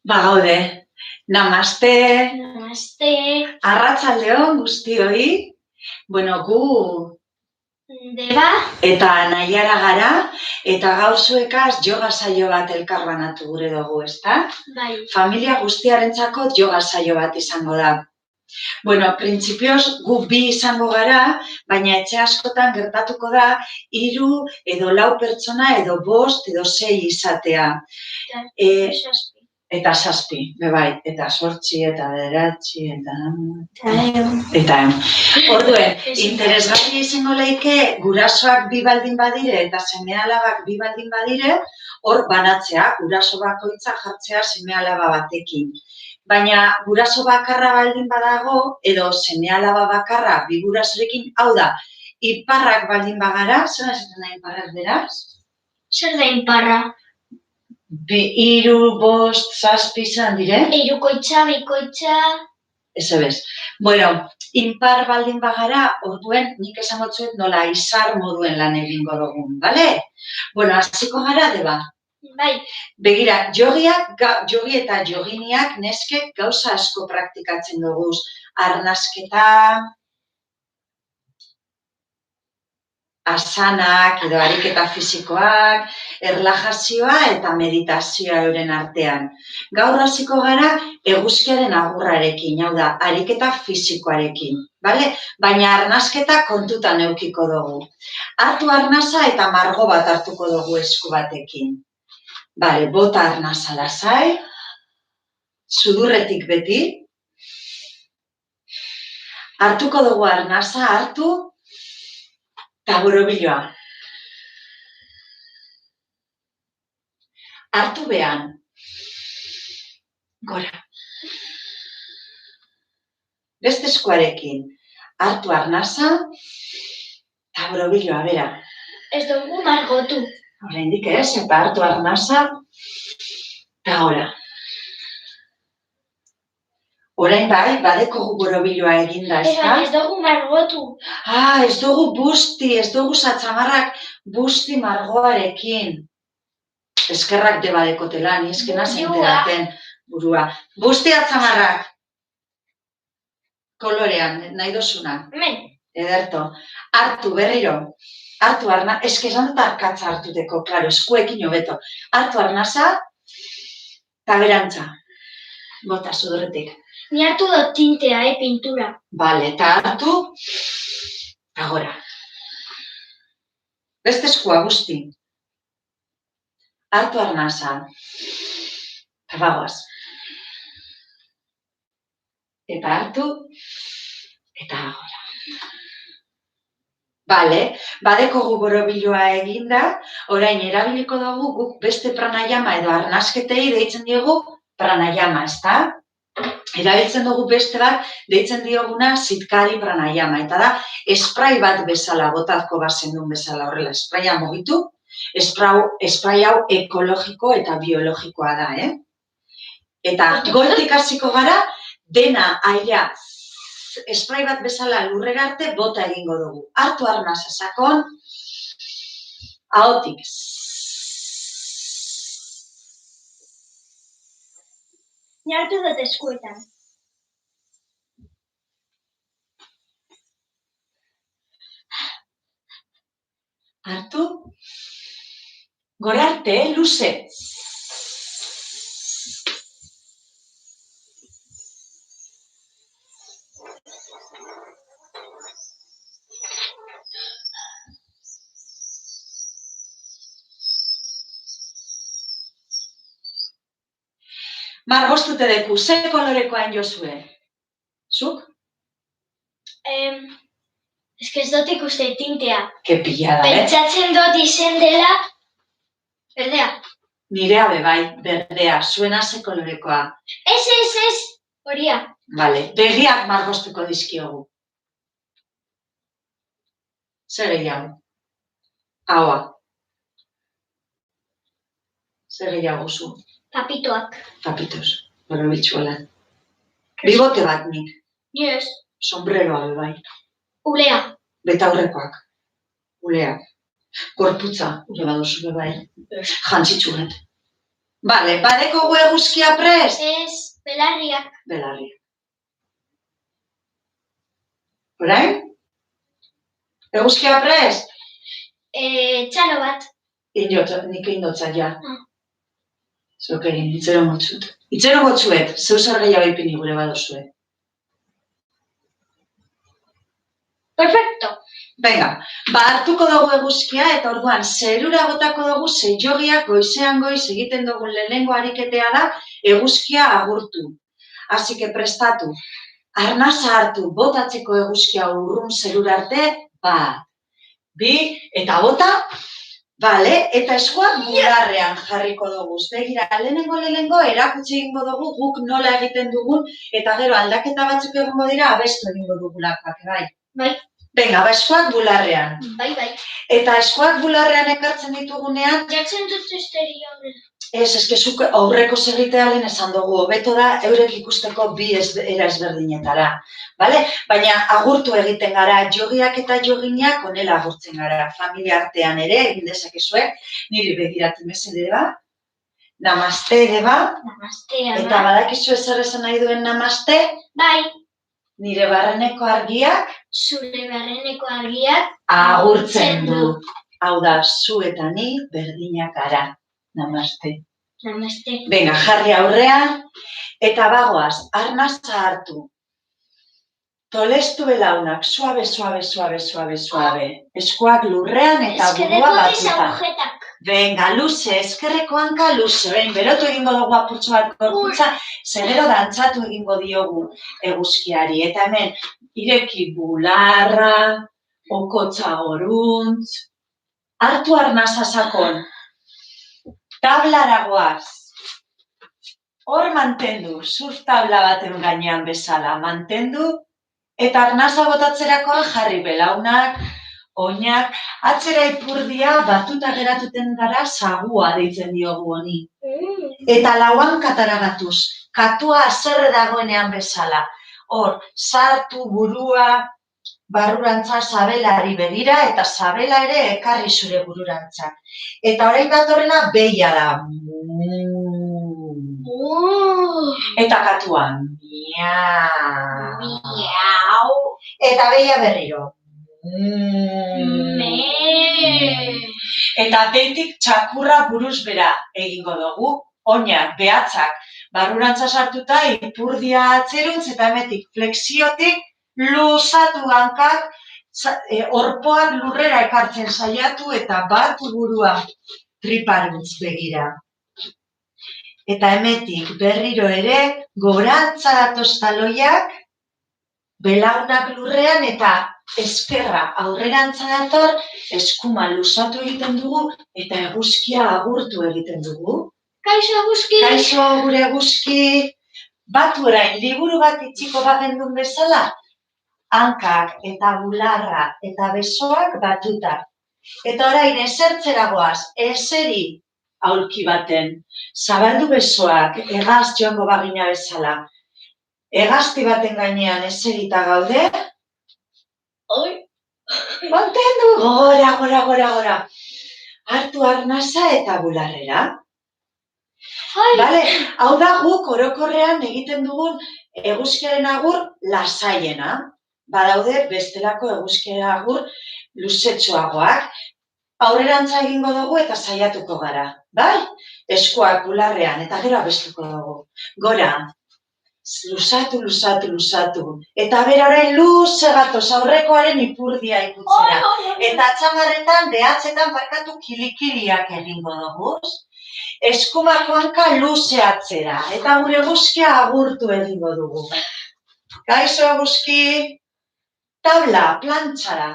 Gaude. Namaste. Namaste. Arratsaldeon guztioi. Bueno, gu Deba. Eta Naiara gara, eta gaur zuekaz yoga saio bat elkarbanatu gure dugu, ezta? Bai. Familia guztiarentzako yoga saio bat izango da. Bueno, printzipioz gu bi izango gara, baina etxe askotan gertatuko da 3 edo 4 pertsona edo 5 edo 6 izatea. Eta 7, bai, eta 8, eta 9, eta 10. Orduen, interesgarri izango leike gurasoak 2 baldin badire eta seme-alabak 2 baldin badire, hor banatzea, guraso bakoitza jartzea seme-alaba batekin. Baina guraso bakarra baldin badago, edo seme-alaba bakarra 2 gurasorekin, hau da, iparrak baldin bagara, zer esaten da iparrak beraz? Zer da iparra? 3, 5, 7 izan dire? 3koitza, 2koitza... Ez. Bueno, inpar baldin bagara, orduen nik esango zuet nola izar moduen lan egingo dugun, bale? Bueno, hasiko gara, Deba. Bai. Begira, jogi eta joginiak neskek gauza asko praktikatzen dugu. Arnasketa, asanak edo ariketa fisikoak, erlajazioa eta meditazioa euren artean. Gaur hasiko gara eguzkiaren agurrarekin, hau da, ariketa fisikoarekin, bale? Baina arnasketa kontutan edukiko dugu. Hartu arnasa eta margo bat hartuko dugu esku batekin. Bale, bota arnasa lasai, sudurretik beti. Hartuko dugu arnasa, hartu, eta borobiloa. Hartu behan. Gora. Beste eskuarekin. Hartu arnasa, eta borobiloa, bera. Ez dugu margotu. Oraindik ez, eta hartu arnasa, eta gora. Orain bai, badekogu borobiloa eginda, ez da? Ez dugu margotu. Ez dugu busti, ez dugu satzamarrak busti margoarekin. Eskerrak Deba dekotela, ni eskena zenteraten burua. Busti atzamarrak. Kolorean, nahi dozuna. Hemen. Ederto. Hartu, berriro. Hartu arnasa, eskezan dut arkatza hartuteko, klaro, eskuekin hobeto. Hartu arnasa, eta berantza. Bota sudurretik. Ni hartu dut tintea, pintura. Bale, eta hartu, eta gora. Beste eskua guzti. Hartu arnasa, eta bagoaz. Eta hartu, eta gora. Bale, badekogu borobiloa eginda, orain erabiliko dugu guk beste pranayama edo arnasketei deitzen diogu pranayama, ezta? Erabiltzen dugu beste bat, deitzen dioguna sitkari pranayama, eta da, esprai bat bezala, botazko bazen duen bezala horrela, espraia mugitu, esprai hau ekologiko eta biologikoa da, Eta goitik hasiko gara, dena aia, esprai bat bezala lurrera arte bota egingo dugu. Hartu arnasa sakon, ahotik. Ni hartu dut eskuetan. Hartu, gora arte, luze. Margostute deku, ze kolorekoan jozue? Zuk? Ez dut ikuste tintea. Ke pillada, Pentsatzen dut izen dela, berdea. Nirea bebai, berdea, zuena ze kolorekoa. Ez, horia. Bale, begiak margostuko dizkiogu. Zer gehiago? Haua. Zer gehiago zu? Papitoak. Papitos, borobitxuela. Bibote bat nik. Ni ez. Sombreroa bebai. Ulea. Betaurrekoak. Ulea. Gorputza, ure baduzu bebai. Jantzitzu bat. Bale, badekogu eguzkia prest? Ez, belarriak. Belarriak. Orain? Eguzkia prest? Txalo bat. Nik indotzat, ja. Zuk egin, itzero motzut. Itzero motzuet, zeu zer gehiago ipini gure badozue. Perfecto. Venga, hartuko dugu eguzkia eta orduan zerura botako dugu zeiogiak goizean goiz egiten dugu lehenengo ariketea da eguzkia agurtu. Así que prestatu, arnasa hartu, botatzeko eguzkia urrun zerura arte, 1, 2, eta bota, bale, eta eskuak bularrean jarriko dugu. Begira, lehenengo erakutsi egingo dugu guk nola egiten dugun, eta gero aldaketa batzuk egongo dira abestu egingo dugulakoak, bai? Bai. Venga, eskuak bularrean. Bai. Eta eskuak bularrean ekartzen ditugunean... Jatzen dut esterio. Zuk aurreko segitea lehen esan dugu, hobeto da eurek ikusteko bi era ezberdinetara. Baina agurtu egiten gara, jogiak eta joginak onela agurtzen gara. Familia artean ere, egin dezakezue, niri begiratu mesede ba. Namaste ere ba. Namaste, ama. Eta badakizu ezer esan nahi duen namaste? Bai. Nire barreneko argiak? Zure barreneko argiak agurtzen du. Hau da, zu eta ni berdinak gara. Namaste. Namaste. Venga, jarri aurrean, eta bagoaz, arnasa hartu. Tolestu belaunak, suabe. Eskuak lurrean eta burua batuta. Venga, luze, eskerreko hanka luze. Berotu egingo dugu apurtxo bat gorputza, zerero dantzatu egingo diogu eguzkiari. Eta hemen, ireki bularra, okotza goruntz, hartu arnasa sakon. Tablaragoaz. Hor mantendu, surf tabla baten gainean bezala. Mantendu, eta arnasa botatzerakoan jarri belaunak, oinak, atzera ipurdia batuta geratuten gara sagua deitzen diogu honi. Eta lauan kataragatuz, katua azerre dagoenean bezala. Hor, sartu burua, barrurantza sabelari begira, eta sabela ere ekarri zure bururantza. Eta orain datorrena behia da. Eta katuan. Miau. Eta behia berriro. Eta behitik txakurra buruz bera egingo dugu. Oinak, behatzak, barrurantza sartuta, ipurdia atzeruntz, eta hemetik flexiotik, luzatu hankak, orpoak lurrera ekartzen saiatu eta batu burua triparuntz begira. Eta hemetik berriro ere, gorantza datoz taloiak, belaunak lurrean eta eskerra aurrerantza dator, eskuma luzatu egiten dugu eta eguzkia agurtu egiten dugu. Kaixo eguzki. Kaixo gure eguzki. Batu orain, liburu bat itxiko bagendun bezala, hankak eta bularra eta besoak batuta. Eta orain esertzeragoaz, eseri aulki baten, zabaldu besoak, hegaz joango bagina bezala. Hegazti baten gainean eserita gaude. Oi, mantendu, gora. Hartu arnasa eta bularrera. Bale, hau da guk orokorrean egiten dugun eguzkiaren agur lasaiena. Badaude bestelako eguzkiaren agur luzetxoagoak. Aurrerantza egingo dugu eta saiatuko gara. Bai? Eskuak bularrean eta gero abestuko dugu. Gora. Luzatu. Eta bera orain luze gatoz aurrekoaren ipurdia ikutzera. Eta atzamarretan, behatzetan barkatu kilikiliak egingo dugu. Eskumako hanka luze atzera. Eta gure eguzkia agurtu egingo dugu. Kaixo eguzki. Tabla, plantxara.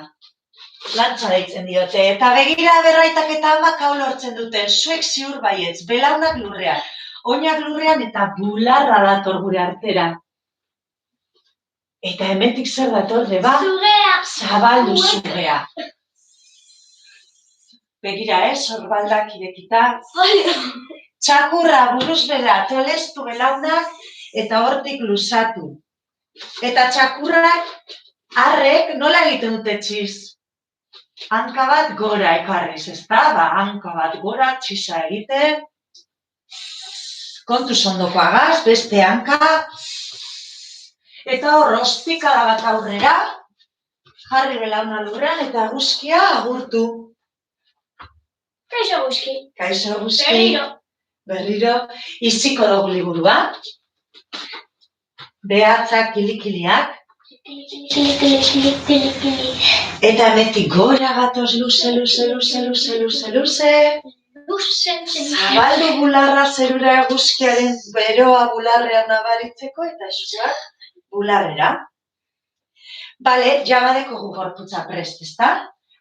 Plantxara itzen diote. Eta begira berraitak eta amak hau lortzen duten. Zuek ziur baietz, belaunak lurrean. Oinak lurrean eta bularra dator gure artera. Eta hementik zer dator, ba? Zugea. Zabaldu zugea. Begira, sorbaldak irekita. Txakurra buruz bera, tolestu belaunak eta hortik luzatu. Eta txakurrak, arrek, nola egiten dute txiz? Hanka bat gora ekarriz, ezta? Hanka bat gora, txiza egiten. kontuz ondokoagaz, beste hanka, eta hor, ospikada bat aurrera, jarri belauna lurrean eta eguzkia agurtu. Kaixo guzki. Kaixo eguzki. Berriro. Iziko dugu liburua. Behatzak kilikiliak. Kilikili. Eta hemetik gora gatoz luze. Zabaldu bularra zerura eguzkiaren beroa bularrean nabaritzeko eta eskuak bularrera. Bale, jabadeko gorputza prest, ezta?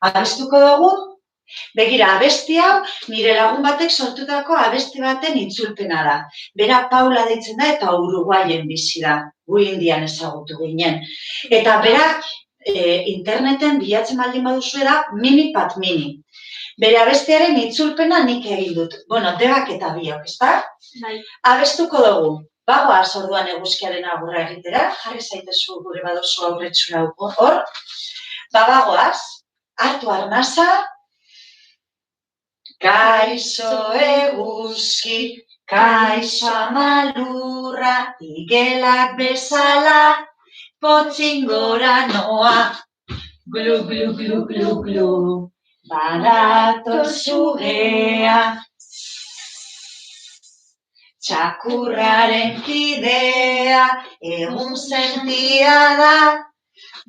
Abestuko dugu? Begira, abesti hau, nire lagun batek sortutako abesti baten itzulpena da. Bera Paula deitzen da eta Uruguaien bizi da. Gu Indian ezagutu ginen. Eta berak interneten bilatzen baldin baduzue da Mini Pat Mini. Bere abestiaren itzulpena nik egin dut. Bueno, debak eta biok, ezta? Bai. Abestuko dugu. Bagoaz orduan eguzkiaren agurra egitera, jarri zaitezu gure badozu aurretxura hor. Bagoaz, hartu arnasa, kaixo eguzki, kaixo amalurra, igelak bezala, potzin gora noa, glu, glu, glu, glu, glu, badator zugea. Txakurraren kidea, egun zentia da,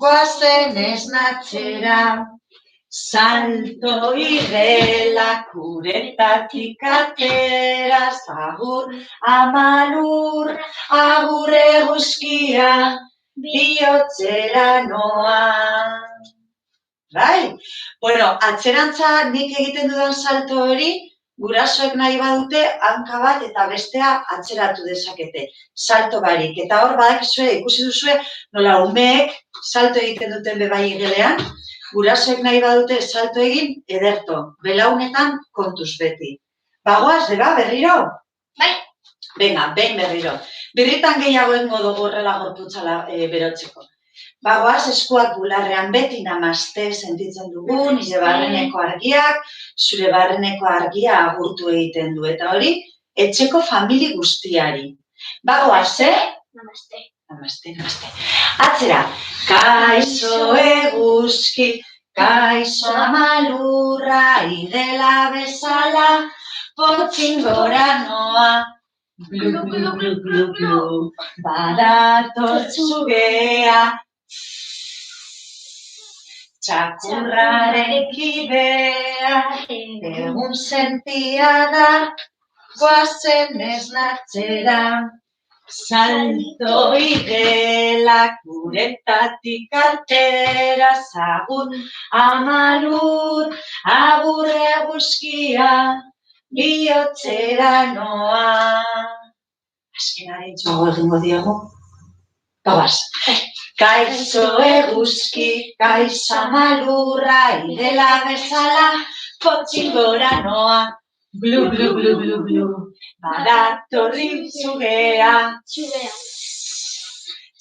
goazen esnatzera. Salto igelak uretatik atera, agur amalur, agur eguzkia, bihotzera noa. Bai? Bueno, atzerantza nik egiten dudan salto hori, gurasoek nahi badute, hanka bat eta bestea atzeratu dezakete. Salto barik. Eta hor badakizue, ikusi duzue, nola umeek salto egiten duten bebai igelean, gurasoek nahi badute salto egin, ederto. Belaunetan kontuz beti. Bagoaz, deba, berriro? Bai. Venga, behin berriro. Birritan gehiago egingo dugu horrela gorputzala berotzeko. Bagoaz, eskuak bularrean beti namazte sentitzen dugu, nire barreneko argiak, zure barreneko argia agurtu egiten du. Eta hori, etxeko famili guztiari. Bagoaz, Namaste. Namaste. Atzera. Kaixo eguzki, kaixo amalurra, igela bezala, potzin gora noa. Glu, glu, glu, glu, glu, badator zugea. Txakurraren kidea, egun zentia da, goazen esnatzera. Salto igelak uretatik atera, agur amalur, agur eguzkia, bihotzera noa. Azkenaren txago egingo diegu. Bagoaz. Kaixo eguzki, kaixo amalurra, igela bezala, potzin gora noa. Glu, glu, glu, glu, glu, badatorri zugea.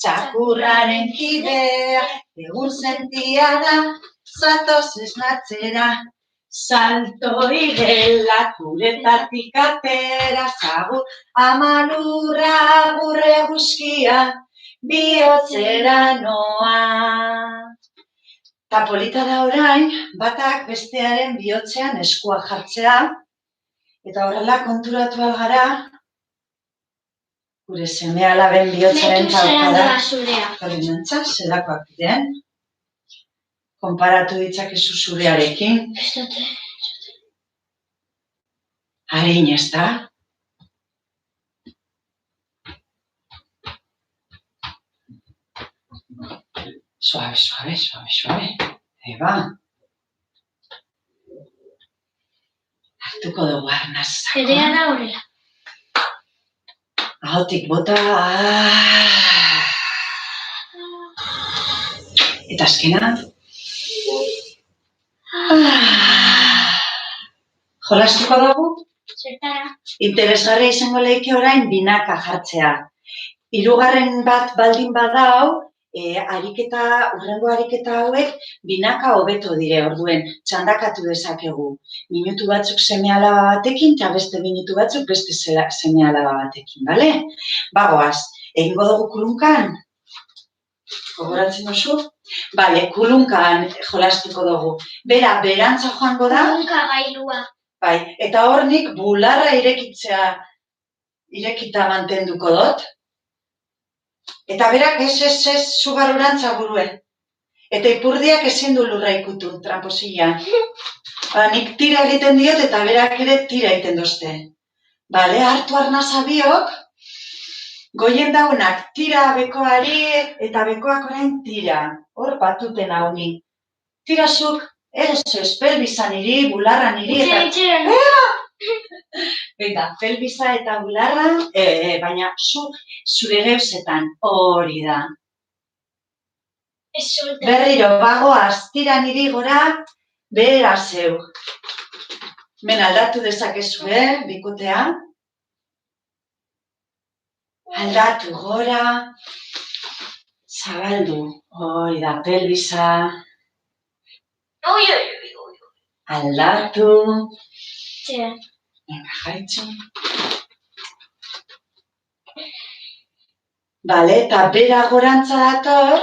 Txakurraren kidea, egun zentia da, zatoz esnatzera. Salto igelak uretatik atera, agur amalurra, agur eguzkia, bihotzera noa. Ta polita da orain, batak bestearen bihotzean eskua jartzea, eta horrela konturatu algara, gure seme-alaben bihotzaren taukada. Hori mentza, zerakoak diren. Konparatu ditzakezu zurearekin. Harin, ez da? Suave. Eba. Hartuko dugu arnazako. Erea da horrela. Ahotik bota. Eta azkena. Jolastuko dugu? Zertara. Interesgarria izango leike orain binaka jartzea. Hirugarren bat baldin badau, Hurrengo ariketa hauek binaka hobeto dire orduen, txandakatu dezakegu. Minutu batzuk seme-alaba batekin, eta beste minutu batzuk beste seme-alaba batekin, bale? Bagoaz, egingo dugu kulunkan? Gogoratzen duzu? Bale, kulunkan jolastuko dugu. Bera, berantza joango da? Kulunka gailua. Bai, eta hor nik bularra irekita mantenduko dut. Eta berak ez zugarurantza buruen. Eta ipurdiak ezin du lurra ikutu, tramposilan. Nik tira egiten diot eta berak ere tira egiten dozte. Bale, hartu arnasa biok, goien daunak tira bekoari eta bekoak orain tira. Hor batuten hau ni. Tirazuk, ez, pelbizan iri, bularra niri eta... Itxera. Venga, pelbiza eta bularra, baina zure geuzetan hori da. Ez solta. Berriro, bagoaz, tira niri gora, behera zeu. Men aldatu dezakezu, bikotea. Aldatu gora, zabaldu, hori da, pelbiza. Oi. Aldatu. Txera. Venga, jaitxo. Bale, eta bera gorantza dator,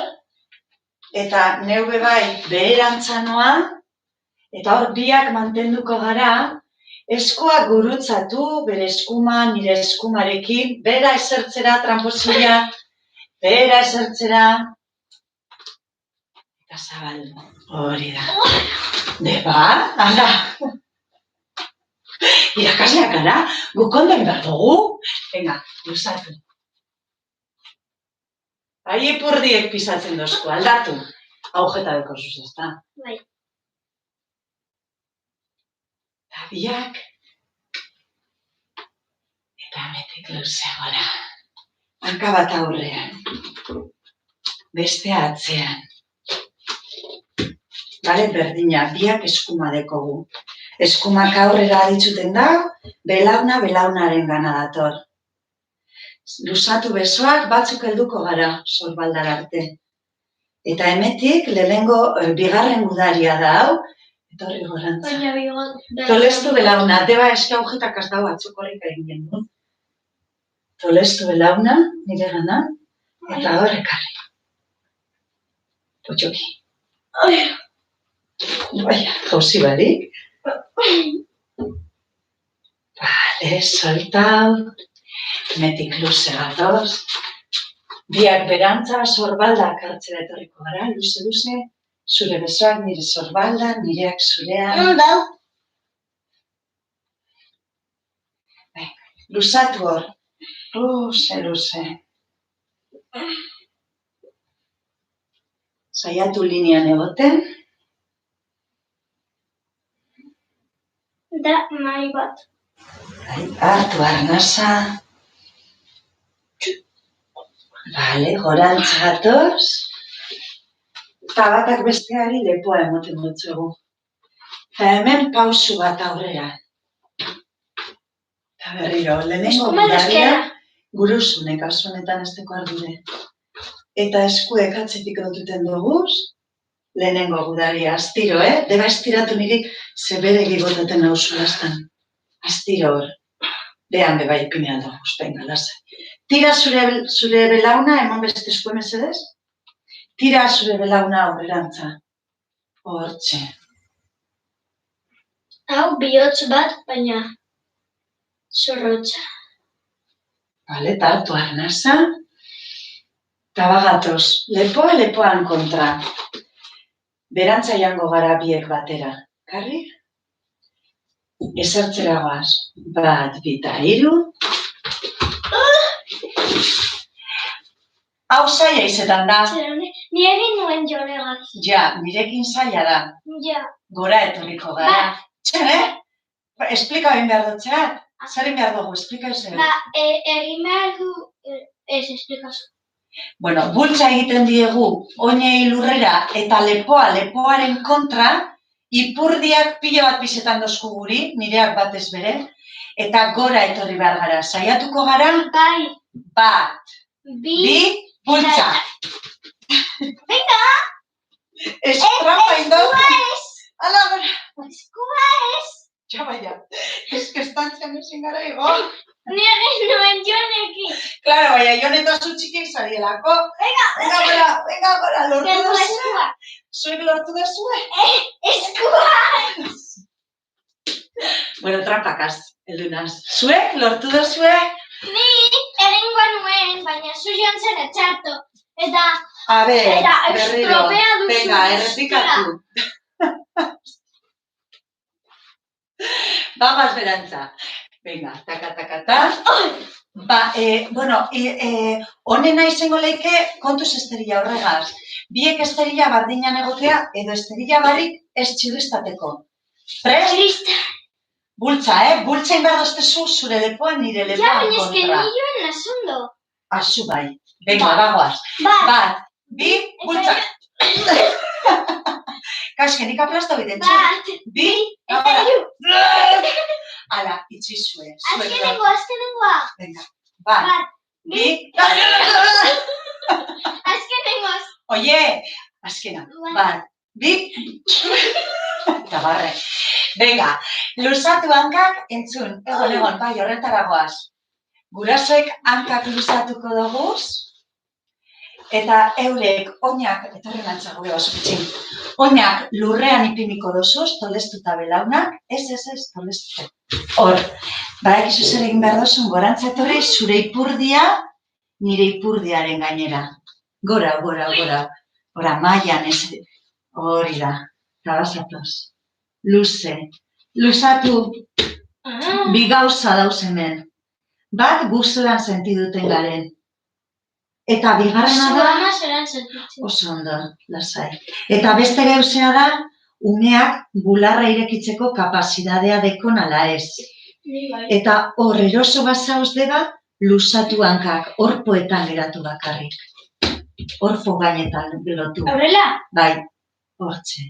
eta neu bebai beherantza noa, eta hor biak mantenduko gara, eskuak gurutzatu, bere eskuma, nire eskumarekin, bera esertzera, tramposila, bera esertzera, eta zabaldu, hori da. Deba, ala. Irakasleak gara, guk ondo behar dugu. Venga, luzatu. Ipurdiek pisatzen dozku, aldatu. Agujeta beko zuz, ezta? Bai. Eta biak. Eta metik luze gora. Hanka bat aurrean. Bestea atzean. Bale, berdina, biak eskuma dekogu. Eskumak aurrera aditzuten da, belaunaren gana dator. Luzatu besoak batzuk helduko gara, sorbaldar arte. Eta hemetik, bigarren gudaria da hau, etorri gorantza. Baina bigot. Tolestu belauna, deba eske agujetak az dau batzuk horrik egin du. Tolestu belauna, nire gana, eta horrekarri. Potxoki. Baina, jauzi barik. Bale, soltau. Metik luze gatoz. Biak berantza, sorbaldak hartzera etorriko gara, luze. Zure besoak nire sorbalda, nireak zurean. Ondau. Luzatu hor. Luze. Saiatu linean egoten. Da, nahi bat. Hartu arnasa. Bale, gorantza gatoz. Eta batak besteari lepoa emoten dutzuegu. Eta hemen pausu bat aurrera. Eta berriro, lehenengo gudaria, guruzunek, kasu honetan esteko ardure. Eta eskuek atzetik dututen duguz, lehenengo gudaria, astiro, Deba estiratu niri, zebere gigoteten nauzu lastan. Astiro hor. Behan beba ipine aldo, uspenga, lasa. Tira zure belauna, emon beste esku mesedez? Tira zure belauna aurrerantza. Hortxe. Hau bihotz bat, baina zorrotza. Bale, eta hartu arnasa. Eta bagatoz, lepoan kontra. Berantza jango gara biek batera. Karri? Esertzera goaz. Bat, bita, hiru. Hau zaila izetan da. Ni egin nuen joregaz. Ja, nirekin zaila da. Ja. Gora etorriko gara. Txene? Esplika egin behar dut zehat? Zer egin behar dugu, esplika eusera. Egin behar du, ez esplikazu. Bueno, bultza egiten diegu oinei lurrera eta lepoaren kontra, ipurdiak pila bat bizetan dozku guri, nireak batez bere, eta gora etorri behar gara. Saiatuko gara? Bai. Bat. Bi. Bultza. Venga! Trampa indauta. Ala, gara. Eskua ez! Ja, baina. Estantzen ezin gara egon. Ni egin nuen Jonekin. Claro, baina Jon eta zu txikiek zarielako. Venga, gora, lortu duzue. Zuek lortu duzue. Eskua! Bueno, trampakaz, eldunaz. Zuek lortu duzue. Ni egingo nuen, baina zu joan zen etxarto. Eta A ver, berriro. Venga, errepikatu. Vamos, berantza. Venga, taka. Bueno, honena izango leike kontuz esterila horregaz. Biek esterila bardinan egotea edo esterila barrik ez txiduiztateko. Prest? Bultza, bultzain behar doztezu zure lepoan nire lepoan kontra. Ja, baina eske ni joan nasundo. Azu bai. Venga, bagoaz. Bat, bi, bultza. Kaske, nik aplasto biten txu. Bat, bi, eta hiru. Ala, itxi zue. Azkenengoa. Venga, bat, bi, Azkenengoz. Oie, azkena. Bat, bi, eta barre. Venga, luzatu hankak entzun. Egon, bai, horretaragoaz. Gurasoek hankak luzatuko doguz, eta eurek oinak, etorren antzago beha basukitxin, oinak lurrean ipiniko dozuz, tolestuta belaunak, ez, tolestuta. Hor, badakizu zer egin behar dozun, gorantza etorri, zure ipurdia, nire ipurdiaren gainera. Gora. Hora, maian ez, hori da, trabazatoz. Luze, luzatu, bi gauza dauz hemen. Bat, guzelan sentiduten garen. Eta bigarrena da... Zuama zelan sentitzen. Oso ondo, lasai. Eta beste gauzea da, umeak bularra irekitzeko kapazidadea dekon ala ez. Eta hor eroso bazauz deba, luzatu hankak, horpoetan geratu bakarrik. Horpo gainetan belotu. Horrela? Bai, hortxe.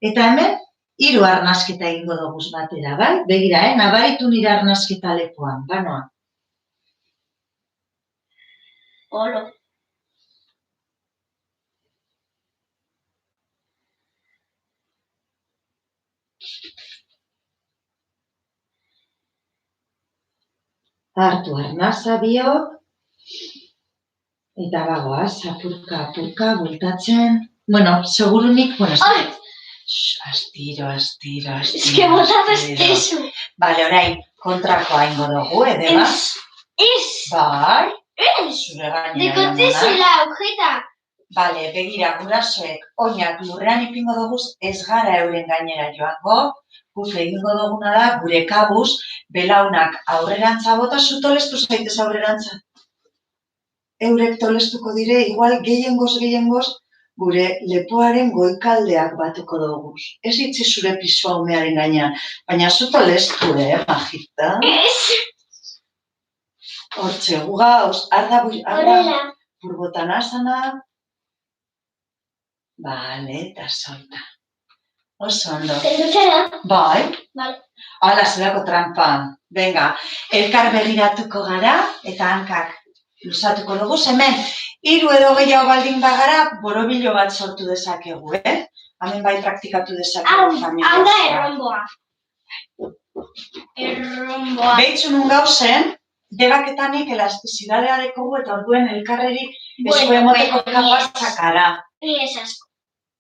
Eta hemen, 3 arnasketa egingo doguz batera, bai? Begira, nabaritu nire arnasketa lepoan, banoa. Olo. Hartu arnaza biok, eta bagoaz, apurka, bueltatzen. Bueno, segurunik, astiro. Eske bota bestezu. Bale, orain, kontrakoa ingo dugu, edeba? Ez. Bai. Ez. Zure gainera Dekontezela, agujeta. Bale, begira, gurasoek, oinak lurrean ipingo duguz, ez gara euren gainera joango, guk egingo duguna da, gure kabuz, belaunak aurrerantza bota, zu tolestu zaitez aurrerantza. Eurek tolestuko dire, igual gehiengoz, gure lepoaren goikaldeak batuko duguz. Ez itzi zure pisua umearen gainean, baina zu tolestu, majita? Ez. Hortxe, gugauz, arda, burbotan asana. Bale, eta solta. Oso ondo. Zendutzera? Bai. Bale. Hala, zelako trampa. Venga, elkar begiratuko gara, eta hankak luzatuko dugu. Hemen, 3 edo gehiago baldin bagara, borobilo bat sortu dezakegu, Hemen bai praktikatu dezakegu familia. Hau da erromboa. Behitzun gauzen, debaketanik elastizidadea dekogu eta orduen elkarreri esku emoteko kapazakara. Ni ez asko.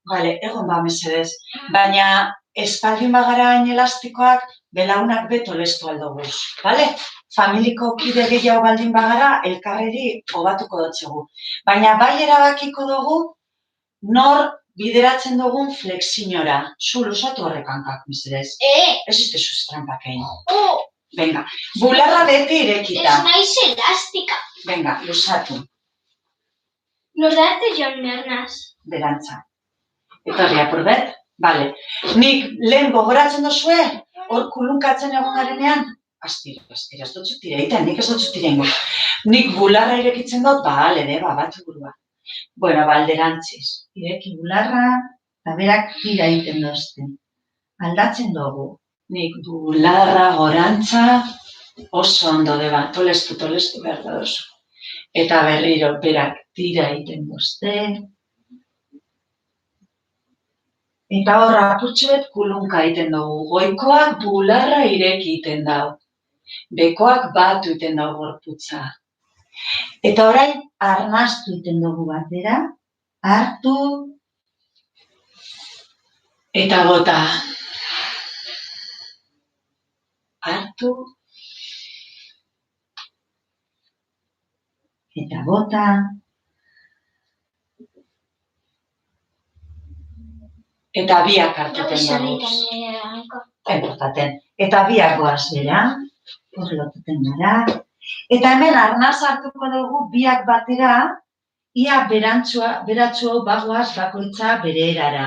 Bale, egon ba, mesedez. Baina, espaldin bagara hain elastikoak, belaunak beto lestu aldoguz. Bale? Familiko kide gehiago baldin bagara, elkarreri hobatuko dutxegu. Baina, bai erabakiko dugu, nor bideratzen dugun flexinora. Zu luzatu horrek hankak, mesedez. Ez izte zuz trampak egin. Venga, bularra beti irekita. Ez naiz elastika. Venga, luzatu. Nordarte joan mernaz. Berantza. Etorri apurbet? Bale. Nik lehen gogoratzen dozue, hor kulunkatzen egon garenean, astiro, ez dutzu tireiten, nik ez dutzu tirengo. Nik bularra irekitzen dut, bale, batu burua. Bueno, alderantziz. Ireki bularra, eta berak tira egiten dozten. Aldatzen dugu. Nik bularra, gorantza, oso ondo deba, tolestu behar da dozu. Eta berriro, berak tira egiten dozten. Eta hor apurtxoet kulunka egiten dugu. Goikoak bularra ireki egiten dau. Bekoak batu egiten dau gorputza. Eta orain arnastu egiten dugu batera. Hartu. Eta bota. Hartu. Eta bota. Eta biak hartuten dagoz. Enportaten. Eta biak goaz bera. Horretuten gara. Eta hemen arnaz hartuko dugu biak batera, ia beratxo bagoaz bakoitza bere erara.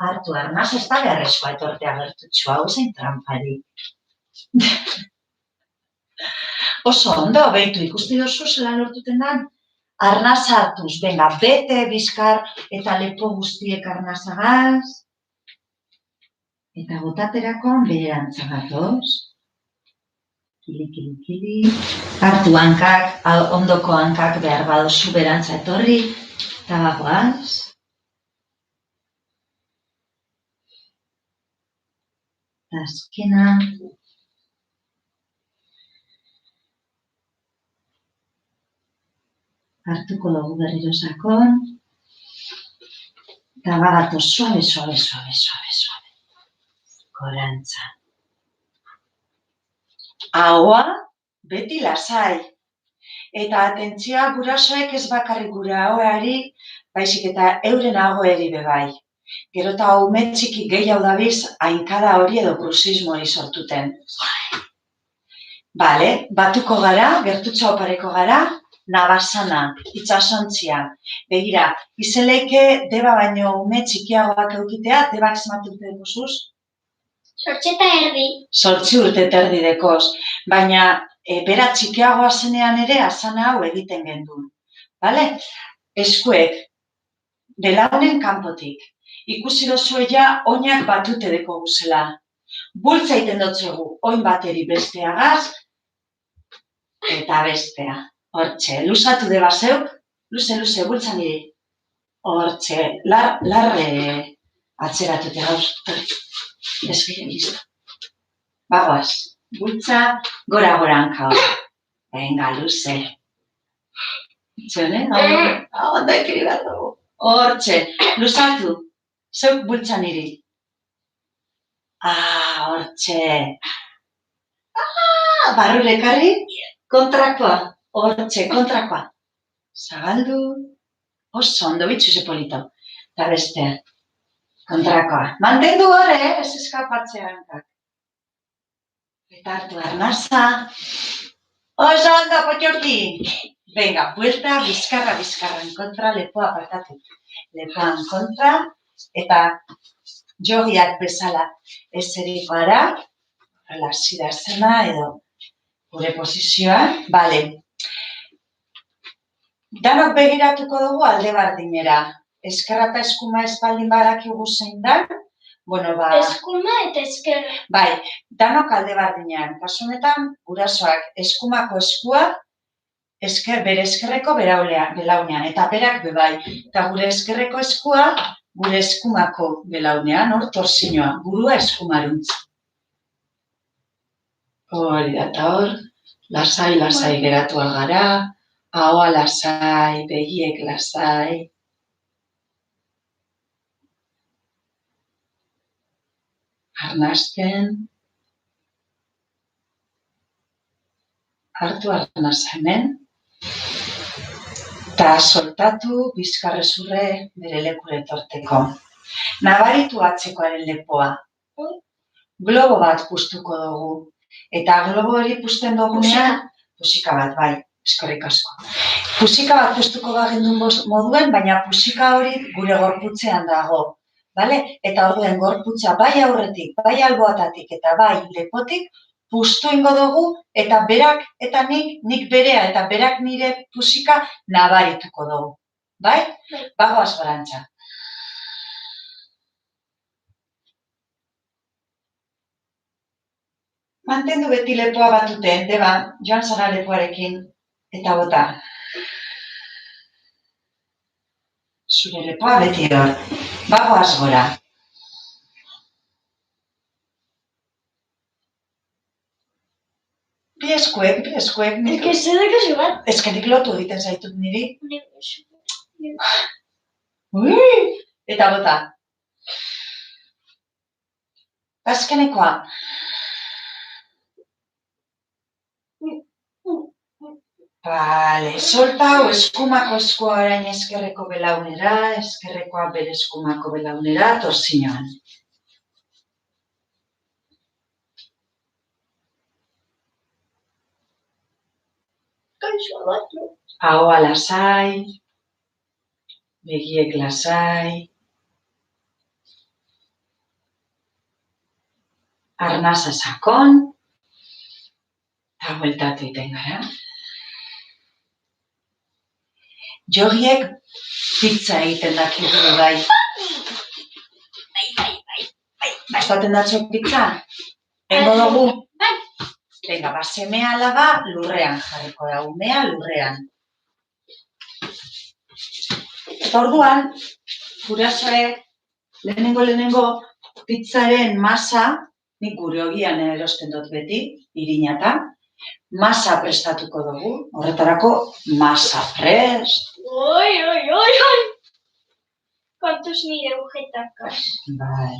Hartu arnaz, ez da beharrezkoa etortea gertutxo, hau zein trampari. Oso ondo, behitu ikusti dozu zelan lortuten dan? Arnaz hartuz, venga, bete, bizkar eta lepo guztiek arnazagaz. Eta botaterako beherantza gatoz. Kili, kili, kili. Hartu hankak, ondoko hankak behar badozu berantza etorri. Eta bagoaz. Eta azkena. Hartuko dugu berriro sakon. Eta bagatu suave, suave, suave, suave, suave. Gorantza. Ahoa, beti lasai. Eta atentzioa gurasoek ez bakarrik gure ahoari, baizik eta euren ahoeri bebai. Gero eta ume txiki gehiago dabiz, hainkada hori edo brusismo hori sortuten. Bale, batuko gara, gertutxo opareko gara, nabasana, itsasontzia. Begira, izeleike deba baino ume txikiagoak eukitea, debak zematute duzuz? 8 eta erdi. 8 urte eta erdi dekoz, baina bera txikiagoa zenean ere asana hau egiten gendun. Bale? Eskuek, belaunen kanpotik. Ikusi dozue ja oinak batute deko guzela. Bultza egiten dotzegu, oin bateri besteagaz, eta bestea. Hortxe, luzatu deba zeuk, luze, bultza niri. Hortxe, larre atzeratute gauz. Ezkire, listo. Bagoaz, bultza, gora hanka hori. Venga, luze. Txone, ondo ekiri bat dugu. Hortxe, luzatu, zeuk bultza niri. Hortxe. Barrulekarri, kontrakoa. Hortxe, kontrakoa. Zagaldu. Oso, ondo bitxu ze polito. Eta beste, kontrakoa. Mantendu hori, ez eskapatzea hankak. Eta hartu arnaza. Oso ondo, potxorti. Venga, buelta, bizkarra, en kontra, lepoa apartatu. Lepoan kontra, eta jogiak bezala eseriko gara, relaxida zena edo gure posizioa, bale. Danok begiratuko dugu alde bardinera. Eskerra eta eskuma espaldin badakigu zein da, Eskuma eta eskerra. Bai, danok alde bardinean. Kasu honetan, gurasoak eskumako eskua, bere eskerreko belaunean, eta berak bebai. Eta gure eskerreko eskua, gure eskumako belaunean, hor torzinoa, burua eskumaruntz. Hori da, eta hor, lasai geratua gara, ahoa lasai, begiek lasai. Arnasten. Hartu arnasa hemen. Eta soltatu bizkarrezurre bere lekure torteko. Nabaritu atzekoaren lepoa. Globo bat puztuko dugu. Eta globo hori puzten dugunean, pusika bat, bai, eskerrik asko. Pusika bat puztuko bagendun moduen, baina pusika hori gure gorputzean dago. Eta orduen gorputza bai aurretik, bai alboatatik eta bai lepotik, puztu ingo dugu, eta berak eta nik berea, eta berak nire pusika nabarituko dugu. Bai? Bagoaz gorantza. Mantendu beti lepoa batuten, deba, joan zara lepoarekin, eta bota. Zure lepoa beti hor. Bagoaz gora. Bi eskuek. Zedekazu bat. Nik lotu egiten zaitut niri. Eta bota. Azkenekoa. Vale, solta hau eskumako eskua orain eskerreko belaunera, eskerrekoa bere eskumako belaunera, torzinoan. Ahoa lasai, begiek lasai, arnasa sakon, eta bueltatu egiten gara. Jogiek pizza egiten dakigu bai. Gustatzen datzu pizza? Engo dugu? Venga, semea alaba lurrean jarriko da, umea lurrean. Eta orduan, gurasoek lehenengo pizzaren masa, nik gure ogian erosten dut beti, irinata, masa prestatuko dugu, horretarako masa prest. Oi. ¿Cuántos nire agujetacas? Bai.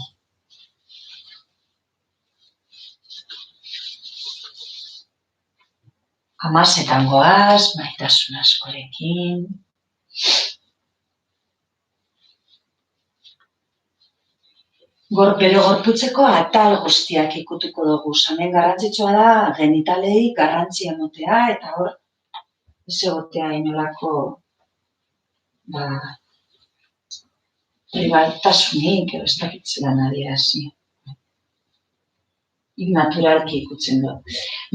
Amasetan goaz, maitasun askorekin. Bere gorputzeko atal guztiak ikutuko dugu. Hemen garrantzitsua da genitalei garrantzia ematea eta hor ez egotea inolako pribaltasunik edo ez dakitzelan adierazi. Naturalki ikutzen dut.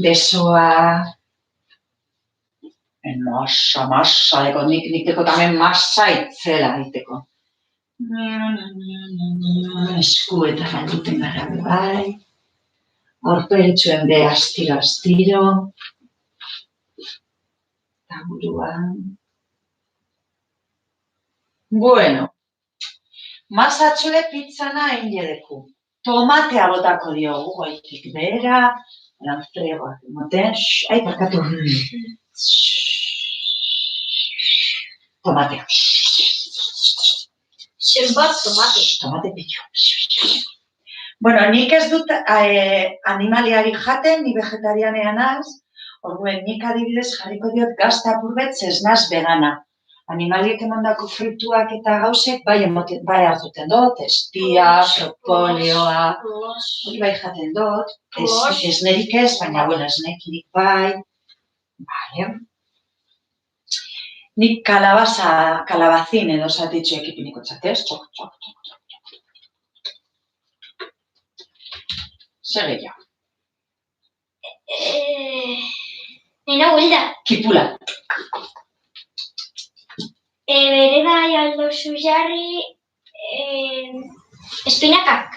Besoa, masa, nik deko tamen masa itzela iteko. Eskuetan alduten gara bai. Aurperitxuen be astiro. Eta buruan. Bueno. Masatxure pizzana ingedeku. Tomatea botako diogu, goitik behera. Lanfregoak emoten. Barkatu. Tomatea. Zenbat tomate. Tomate pillo. Bueno, nik ez dut animaliari jaten, ni vegetarianean naz, orduen nik adibidez jarriko diot gazta apurbet zesnaz vegana. Animaliek emandako fruituak eta gauzek bai hartuten dut, estia, propolioa, hori bai jaten dut, esnerik ez, baina bueno, esnekirik bai. Vale. Nik kalabazin edo zatitxo ekipiniko txatez, txok. Zer gehiago? Nena huelda. Kipula. Bere bai aldo jarri espinakak.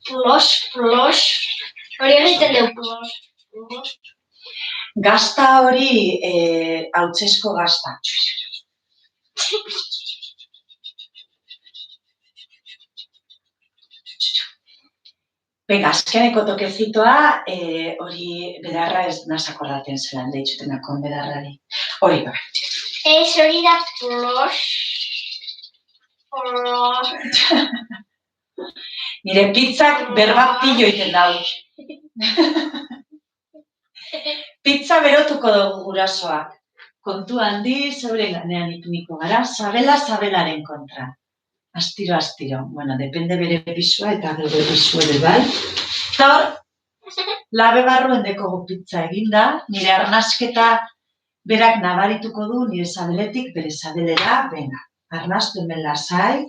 Plos. Hori egiten deu, plos. Gazta hori hautzesko gazta. Venga, azkeneko tokezitoa, hori bedarra ez nasakordaten zelan deitzutenako bedarrari. Hori bai. Ez hori da plos. Nire pizzak berbat pillo iten dau. Pizza berotuko dugu gurasoak. Kontu handi, zeuren ganean ipiniko gara, sabelaren kontra. Astiro. Bueno, depende bere pisua eta bere pisu ere bai. Eta hor, labe barruen dekogu pizza eginda, nire arnasketa berak nabarituko du nire sabeletik bere sabelera, venga, arnastu hemen lasai,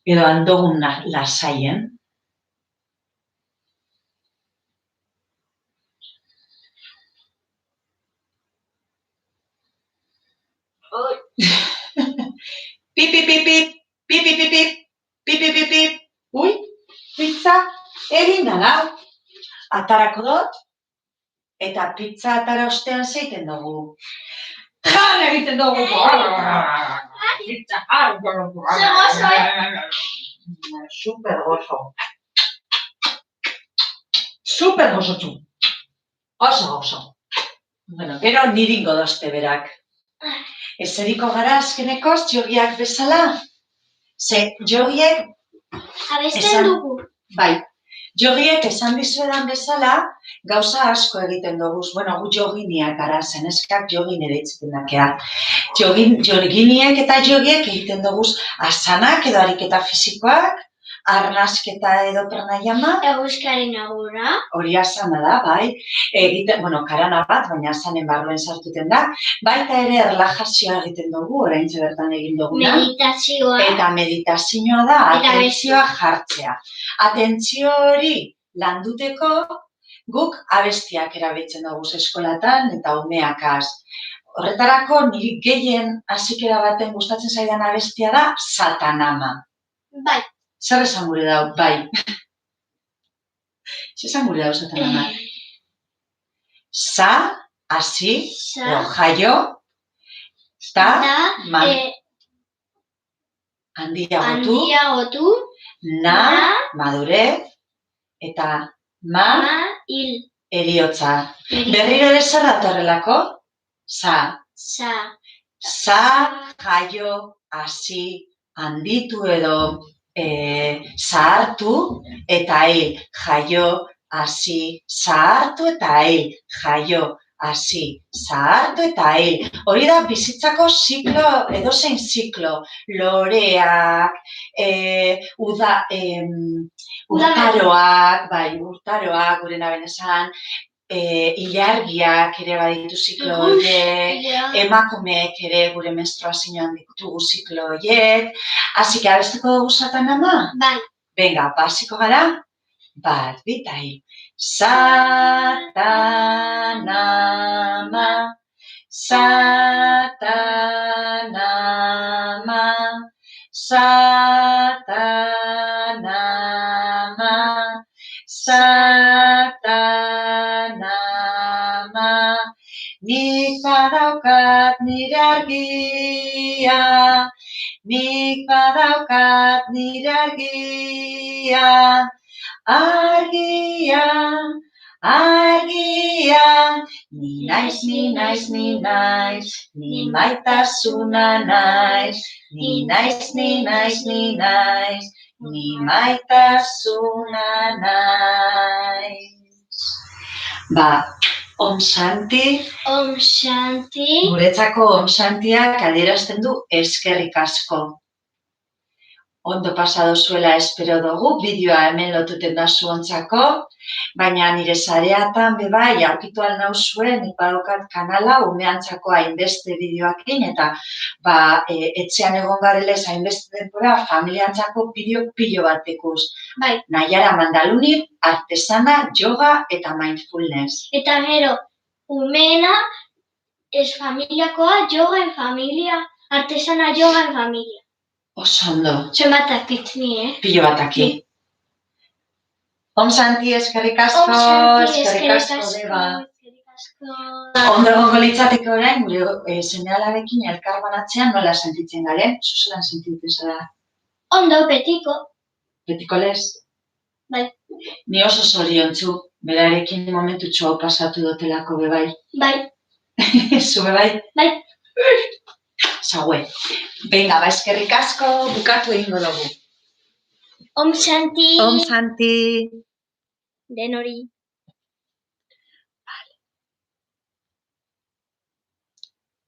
edo handogun lasaien. Pip. Ui, pizza egin dala. Atarako dut, eta pizza atara ostean zeiten dugu. Jan egiten dugu. Super gozo. Super gozotxu. Oso gozo. Bueno, gero niringo dozte berak. Ezeriko gara azkenekoz jogiak bezala? Ze jogiek... Abesten dugu. Bai, jogiek esan dizuedan bezala gauza asko egiten dugu. Bueno, gu joginiak gara, zeneskak jogin ere itziten dakea. Joginiek eta jogiek egiten dugu asanak edo ariketa fisikoak, arnasketa edo pranayama. Eguzkaren agurra. Hori asana da, bai. Karana bat, baina asanen barruen sartuten da. Baita ere erlajazioa egiten dugu, oraintxe bertan egin duguna. Meditazioa. Eta meditazioa da, atentzioa jartzea. Atentzio hori landuteko guk abestiak erabiltzen dugu eskolatan eta umeakaz. Horretarako niri gehien hasikera baten gustatzen zaidan abestia da Satanama. Bai. Zer esan gure dau, bai. Zer esan gure dau Satanama? Sa, hasi, jaio, ta, handiagotu, na, madure, eta ma, heriotza. Berriro ere zer datorrelako? Sa. Sa, jaio, hasi, handitu edo zahartu eta hil. Jaio, hasi, zahartu eta hil. Jaio, hasi, zahartu eta hil. Hori da bizitzako ziklo, edozein ziklo. Loreak, urtaroak, gure naben esan, ilargiak ere baditu ziklo horiek, emakumeek ere gure menstruazioan ditugu ziklo horiek. Así que abesteko dugu Satanama? Bai. Venga, basiko gara? Bat, bita, hil. Satanama, Satanama, Satanama, Satanama, nik badaukat nire argia, nik badaukat nire argia, argia, argia, ni naiz, ni naiz, ni naiz, ni maitasuna naiz, ni naiz, ni naiz, ni naiz, ni maitasuna naiz. Ba, Om Shanti. Om Shanti. Guretzako Om Shantiak adierazten du eskerrik asko. Ondo pasado zuela espero dugu, bideoa hemen lotuten da zuontzako, baina nire sareatan bebai aurkitu alnau zuen, nik badokat kanala, umeantzako hainbeste bideoakin, eta etxean egon garelez hainbeste denbora, familiantzako bideo pilo bat ikuz. Bai. Naiara Mandaluni, artesana, yoga eta mindfulness. Eta gero, umeena, familiakoa, yoga en familia, artesana yoga en familia. Oso ondo. Zenbat dakit ni, Pilo bat aki. Om Shanti, eskerrik asko, eskerrik asko, Deba. Ondo egongo litzateke orain, gure seme-alabekin elkar banatzean nola sentitzen garen, zuzelan sentitzen zara. Ondo, betiko. Betiko lez? Bai. Ni oso zoriontzu, berarekin momentu txoa pasatu dotelako bebai. Bai. Zu bebai? Bai. Zaue. Venga, eskerrik asko, bukatu egingo dugu. Om Shanti. Om Shanti. Denori.